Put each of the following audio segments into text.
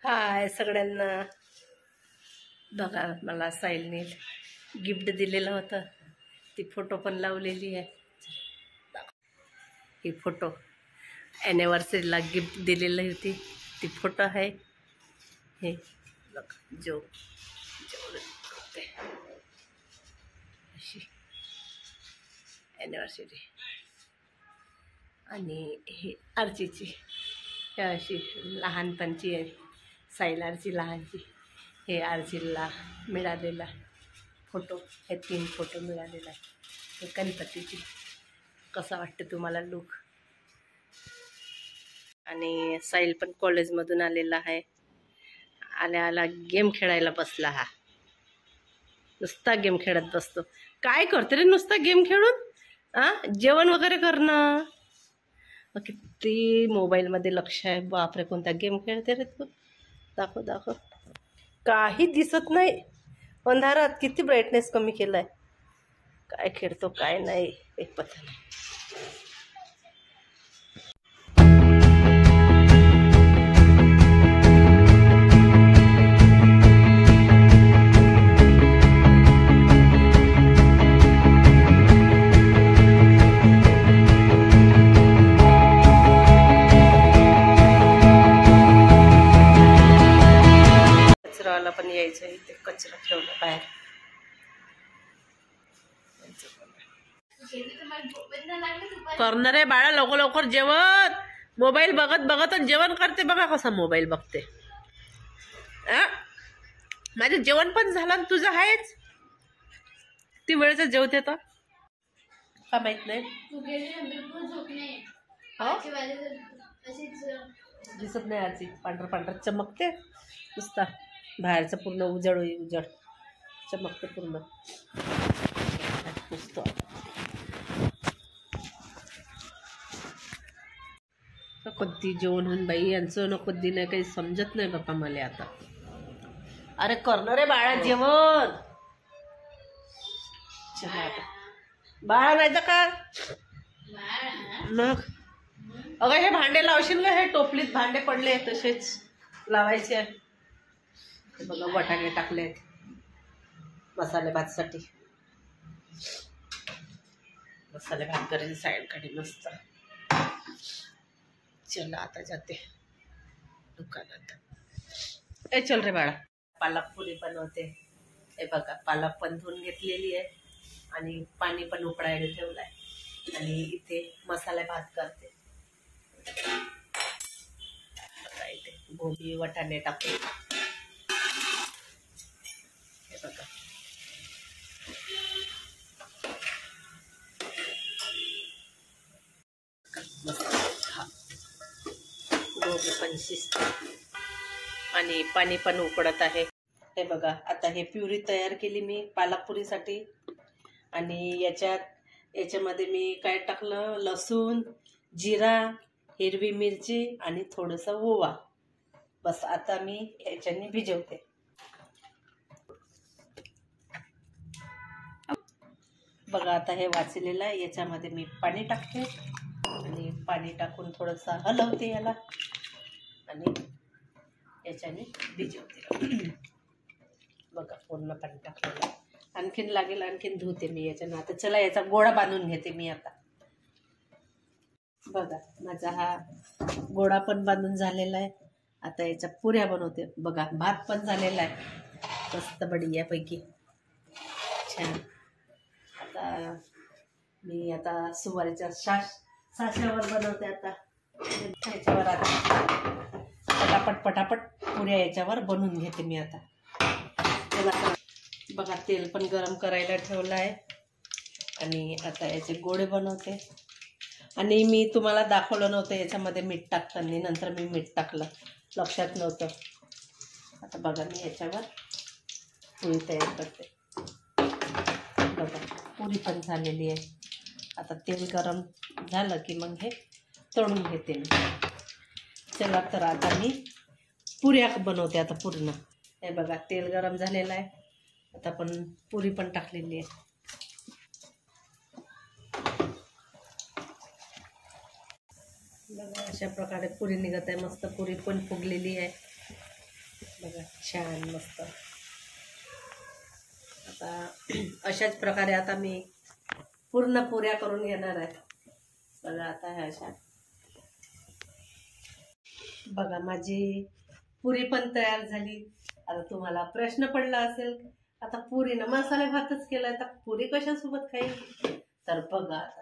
हाय सगळ्यांना. बघा मला साहिलने गिफ्ट दिलेलं होतं, ती फोटो पण लावलेली आहे. ही फोटो ॲनिव्हर्सरीला गिफ्ट दिलेली होती, ती फोटो आहे. हे बघा जो होते अशी ॲनिव्हर्सरी. आणि ही आरचीची अशी लहानपणची आहे, साईल आरची लहानची. हे आरचीला मिळालेला फोटो, हे 3 फोटो मिळालेला आहे. हे गणपतीची. कसा वाटतं तुम्हाला लुक? आणि साईल पण कॉलेजमधून आलेला आहे. आल्या गेम खेळायला बसला. हा नुसता गेम खेळत बसतो. काय करतो रे नुसता गेम खेळून? जेवण वगैरे करणं. किती मोबाईलमध्ये लक्ष आहे. बापरे, कोणता गेम खेळते रे तू? दाखव दाखव. काही दिसत नाही अंधारात. किती ब्राईटनेस कमी केलाय. काय खेळतो काय नाही एक पत्ता नाही. कचरावाला पण यायचं, इथे कचरा ठेवला बाहेर. करणार आहे बाळा, लवकर लवकर जेवण. मोबाईल बघत बघतच जेवण करते. बघा कसा मोबाईल बघते. माझं जेवण पण झालं, तुझं आहेच. ती वेळेच जेवते तर का माहित नाही. दिसत नाही आजी, पांढर पांढर चमकते नुसता. बाहेरचं पूर्ण उजळ उजळ चमकते पूर्ण नुसतं. कधी जेवण होऊन बाई यांचं न कधी नाही, काही समजत नाही बापा मला आता. अरे करणार रे बाळा जेवण. चला आता बाळा, नाही तर का मग. अगं हे भांडे लावशील का? हे टोपलीत भांडे पडले तसेच लावायचे आहे. बघा वाटाणे टाकले आहेत मसाले भातसाठी. मसाले भात करेन सायंकाळी मस्त. चला आता जाते दुकानात. चल रे बाळा. पालक पुरी बनवते. हे बघा पालक पण धुवून घेतलेली आहे आणि पाणी पण उकळायला ठेवलंय. आणि इथे मसाले भात करते. इथे गोबी वाटाणे टाकते. हे बघा गोबी पण शिजते आणि पाणी पण उकळत आहे. हे बघा आता हे प्युरी तयार केली मी पालक पुरीसाठी. आणि याच्यामध्ये मी काय टाकलं, लसूण, जिरा, हिरवी मिरची आणि थोडंसं ओवा. बस आता मी याच्याने भिजवते. बघा आता हे वाचलेलं आहे. याच्यामध्ये मी पाणी टाकते आणि पाणी टाकून थोडंसं हलवते याला आणि याच्याने भिजवते. बघा पूर्ण पाणी टाकलेलं आहे. आणखीन लागेल, आणखीन धुते मी याच्यानं. आता चला याचा गोळा बांधून घेते मी आता. बघा माझा हा गोळा पण बांधून झालेला आहे. आता याच्या पुऱ्या बनवते. बघा भात पण झालेला आहे मस्त बढियापैकी छान. आता मी आता सुवारीच्या साच्यावर बनवते. आता याच्यावर आता पटापट पुऱ्या याच्यावर बनवून घेते मी आता. बघा तेल पण गरम करायला ठेवलं आहे आणि आता याचे गोळे बनवते. आणि मी तुम्हाला दाखवलं नव्हतं याच्यामध्ये मीठ टाकताना, नंतर मी मीठ टाकलं, लक्षात नव्हतं. आता बघा मी याच्यावर पुरी तयार करते. बघा पुरी पण झालेली आहे. आता तेल गरम झालं की मग हे तळून घेते मी. चला तर आता मी पुऱ्या बनवते आता पूर्ण. हे बघा तेल गरम झालेलं आहे. आता पण पुरी पण टाकलेली आहे. बघा अशा प्रकारे पुरी निघत आहे. मस्त पुरी पण फुगलेली आहे. बघा छान मस्त. आता अशाच प्रकारे आता मी पूर्ण पुऱ्या करून घेणार आहे. बघा आता ह्या अशा. बघा माझी पुरी पण तयार झाली. आता तुम्हाला प्रश्न पडला असेल, आता पुरीनं मसाले भातच केलाय तर पुरी कशासोबत खाईल? तर बघा आता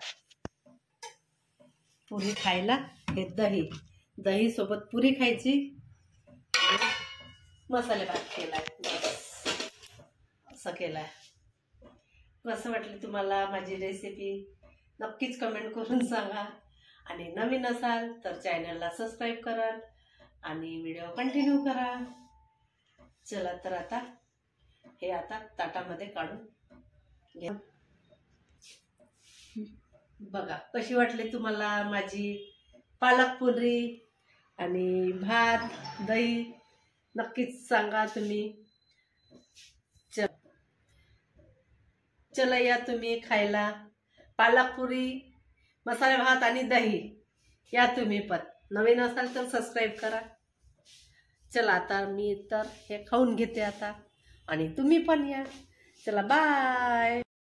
पुरी खायला हे दही सोबत पुरी खायची. मसाले भात केलाय, असं केलाय. कसं वाटलं तुम्हाला माझी रेसिपी? नक्कीच कमेंट करून सांगा. आणि नवीन असाल तर चॅनलला सबस्क्राईब कराल आणि व्हिडिओ कंटिन्यू करा. चला तर आता हे आता ताटामध्ये काढून घ्या. बघा कशी वाटली तुम्हाला माझी पालक पुरी आणि भात दही? नक्कीच सांगा तुम्ही. चला या तुम्ही खायला पालक पुरी, मसाले भात आणि दही. या तुम्ही पण. नवीन असाल तर सबस्क्राईब करा. चला आता मी तर हे खाऊन घेते आता आणि तुम्ही पण या. चला बाय.